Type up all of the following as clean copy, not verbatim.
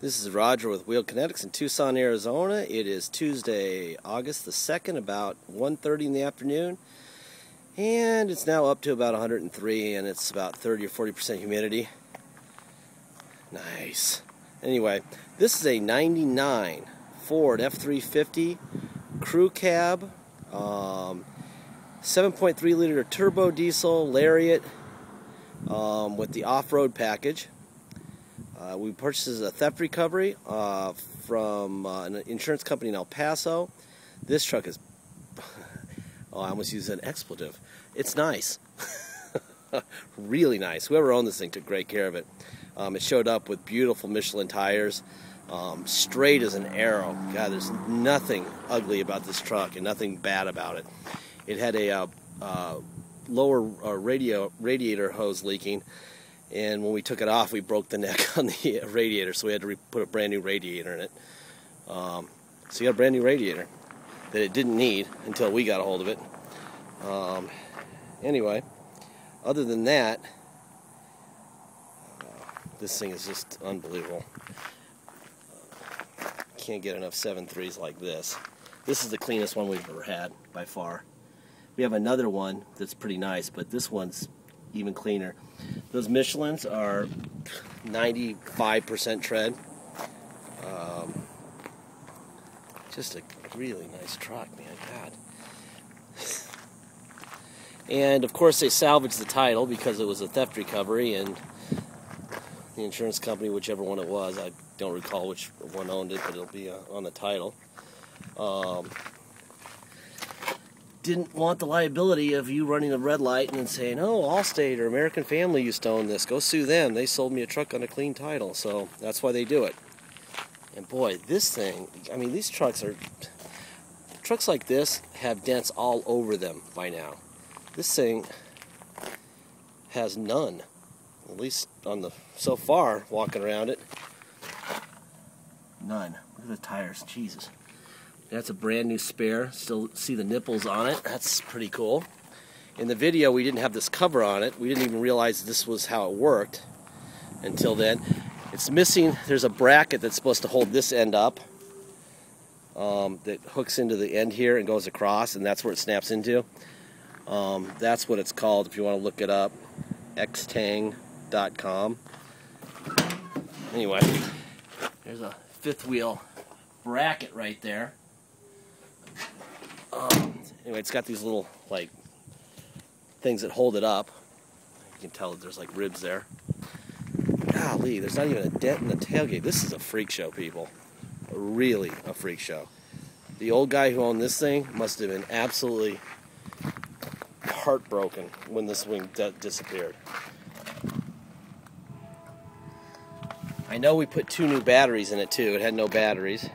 This is Roger with Wheel Kinetics in Tucson, Arizona. It is Tuesday, August the 2nd, about 1:30 in the afternoon. And it's now up to about 103, and it's about 30 or 40% humidity. Nice. Anyway, this is a 99 Ford F350 crew cab, 7.3 liter turbo diesel Lariat with the off-road package. We purchased a theft recovery from an insurance company in El Paso. This truck is, oh, I almost used an expletive. It's nice. Really nice. Whoever owned this thing took great care of it. It showed up with beautiful Michelin tires, straight as an arrow. God, there's nothing ugly about this truck and nothing bad about it. It had a lower radiator hose leaking, and when we took it off, we broke the neck on the radiator, so we had to put a brand new radiator in it. So you got a brand new radiator that it didn't need until we got a hold of it. Anyway, other than that, this thing is just unbelievable. Can't get enough 7.3s like this. This is the cleanest one we've ever had, by far. We have another one that's pretty nice, but this one's even cleaner. Those Michelins are 95% tread. Just a really nice truck, man. God. And of course they salvaged the title because it was a theft recovery, and the insurance company, whichever one it was, I don't recall which one owned it, but it'll be on the title, didn't want the liability of you running a red light and then saying, oh, Allstate or American Family used to own this, go sue them, they sold me a truck on a clean title. So that's why they do it. And boy, this thing, I mean, these trucks like this have dents all over them by now. This thing has none, at least on the, so far, walking around it, none. Look at the tires, Jesus. That's a brand new spare. Still see the nipples on it. That's pretty cool. In the video, we didn't have this cover on it. We didn't even realize this was how it worked until then. It's missing. There's a bracket that's supposed to hold this end up that hooks into the end here and goes across, and that's where it snaps into. That's what it's called if you want to look it up. xtang.com. Anyway, there's a fifth wheel bracket right there. Anyway, it's got these little, like, things that hold it up. You can tell that there's, like, ribs there. Golly, there's not even a dent in the tailgate. This is a freak show, people. Really a freak show. The old guy who owned this thing must have been absolutely heartbroken when this wing disappeared. I know we put 2 new batteries in it, too. It had no batteries.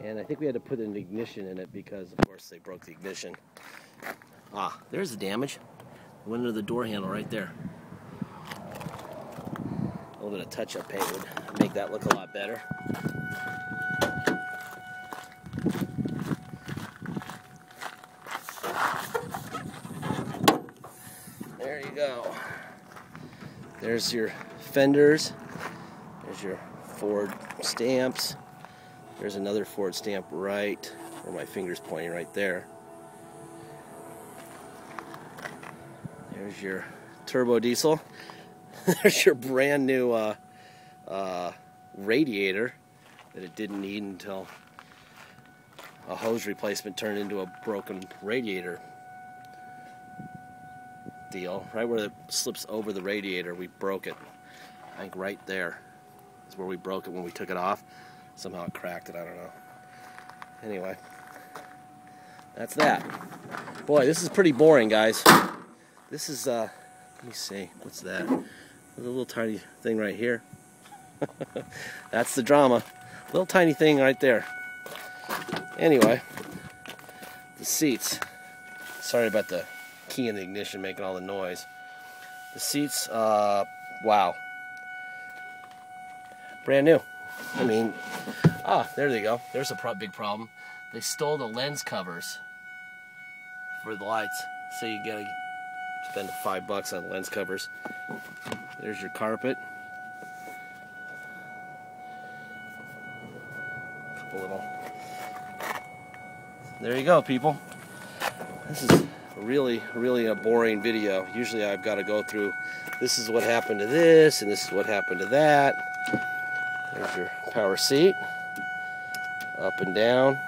And I think we had to put an ignition in it because, of course, they broke the ignition. Ah, there's the damage. It went into the door handle right there. A little bit of touch-up paint would make that look a lot better. There you go. There's your fenders. There's your Ford stamps. There's another Ford stamp right where my finger's pointing right there. There's your turbo diesel. There's your brand new radiator that it didn't need until a hose replacement turned into a broken radiator deal. Right where it slips over the radiator, we broke it. I think right there is where we broke it when we took it off. Somehow it cracked it, I don't know. Anyway, that's that. Boy, this is pretty boring, guys. This is, let me see, what's that? There's a little tiny thing right here. That's the drama. Little tiny thing right there. Anyway, the seats. Sorry about the key in the ignition making all the noise. The seats, wow. Brand new. I mean, there they go. There's a big problem. They stole the lens covers for the lights, so you gotta spend $5 on lens covers. There's your carpet. a little. There you go, people. This is really a boring video. Usually I've got to go through, this is what happened to this, and this is what happened to that. There's your power seat. Up and down.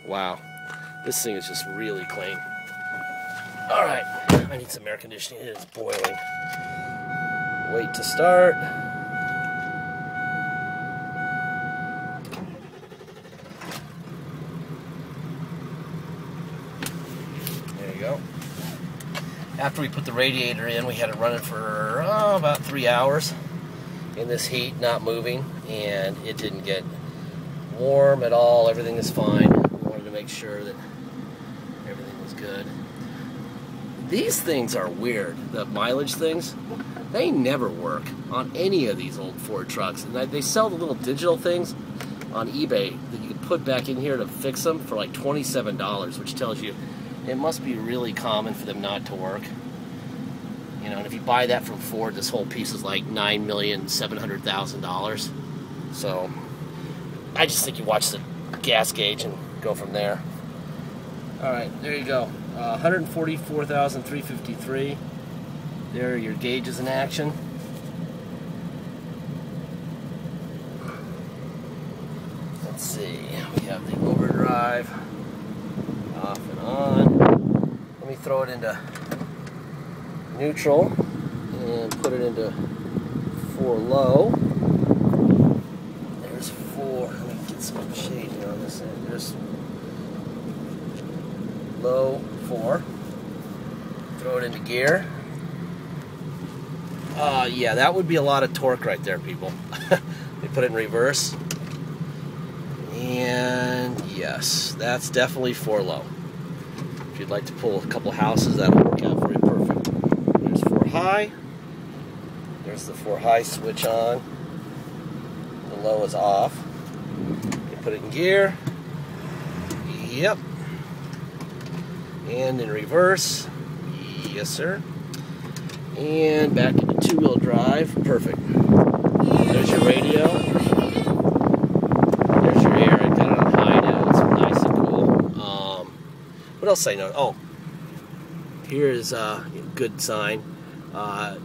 Wow. This thing is just really clean. Alright, I need some air conditioning. It is boiling. Wait to start. There you go. After we put the radiator in, we had it running for about 3 hours in this heat, not moving, and it didn't get warm at all. Everything is fine. We wanted to make sure that everything was good. These things are weird, the mileage things. They never work on any of these old Ford trucks. And they sell the little digital things on eBay that you can put back in here to fix them for like $27, which tells you it must be really common for them not to work. You know, and if you buy that from Ford, this whole piece is like $9,700,000. So I just think you watch the gas gauge and go from there. All right, there you go. 144,353. There are your gauges in action. Let's see. We have the overdrive off and on. Let me throw it into neutral and put it into 4 low. There's 4. Let me get some shading on this end. There's low 4. Throw it into gear. Yeah, that would be a lot of torque right there, people. They put it in reverse. And yes, that's definitely 4 low. If you'd like to pull a couple houses, that'll work out for you perfect. There's 4 high. There's the 4 high switch on. The low is off. You put it in gear. Yep. And in reverse. Yes, sir. And back into 2-wheel drive. Perfect. There's your radio. There's your air. I got it on high now. It's nice and cool. What else I know? Oh, here is a good sign. It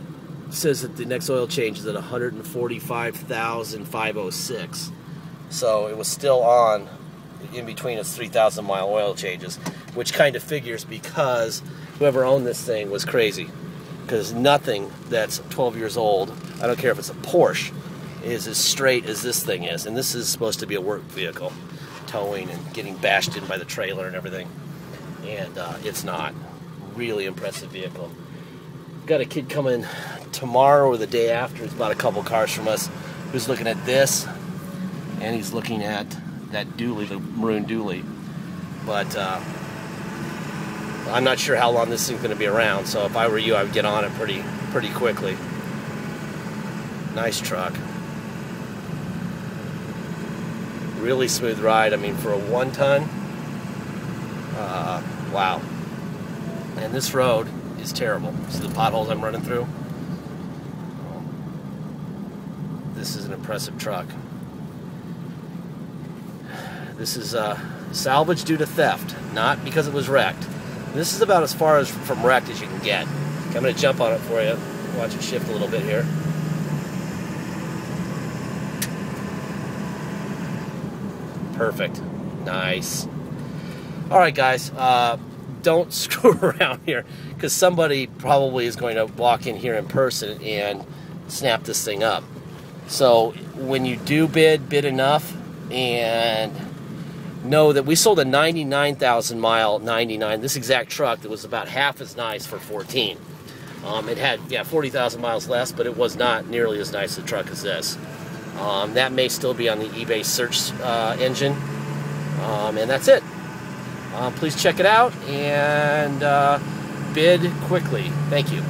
says that the next oil change is at 145,506. So it was still on in between its 3,000 mile oil changes, which kind of figures because whoever owned this thing was crazy. Because nothing that's 12 years old, I don't care if it's a Porsche, is as straight as this thing is. And this is supposed to be a work vehicle, towing and getting bashed in by the trailer and everything. And it's not. Really impressive vehicle. Got a kid coming tomorrow or the day after. He's bought a couple cars from us. Who's looking at this, and he's looking at that dually, the maroon dually. But I'm not sure how long this thing's going to be around, so if I were you, I would get on it pretty quickly. Nice truck. Really smooth ride. I mean, for a 1-ton, wow. And this road is terrible. See the potholes I'm running through? This is an impressive truck. This is salvage due to theft, not because it was wrecked. This is about as far as from wrecked as you can get. Okay, I'm going to jump on it for you. Watch it shift a little bit here. Perfect. Nice. All right, guys. Don't screw around here, because somebody probably is going to walk in here in person and snap this thing up. So when you do bid enough, and know that we sold a 99,000 mile 99, this exact truck that was about half as nice for 14. It had 40,000 miles less, but it was not nearly as nice a truck as this. That may still be on the eBay search engine, and that's it. Please check it out and bid quickly. Thank you.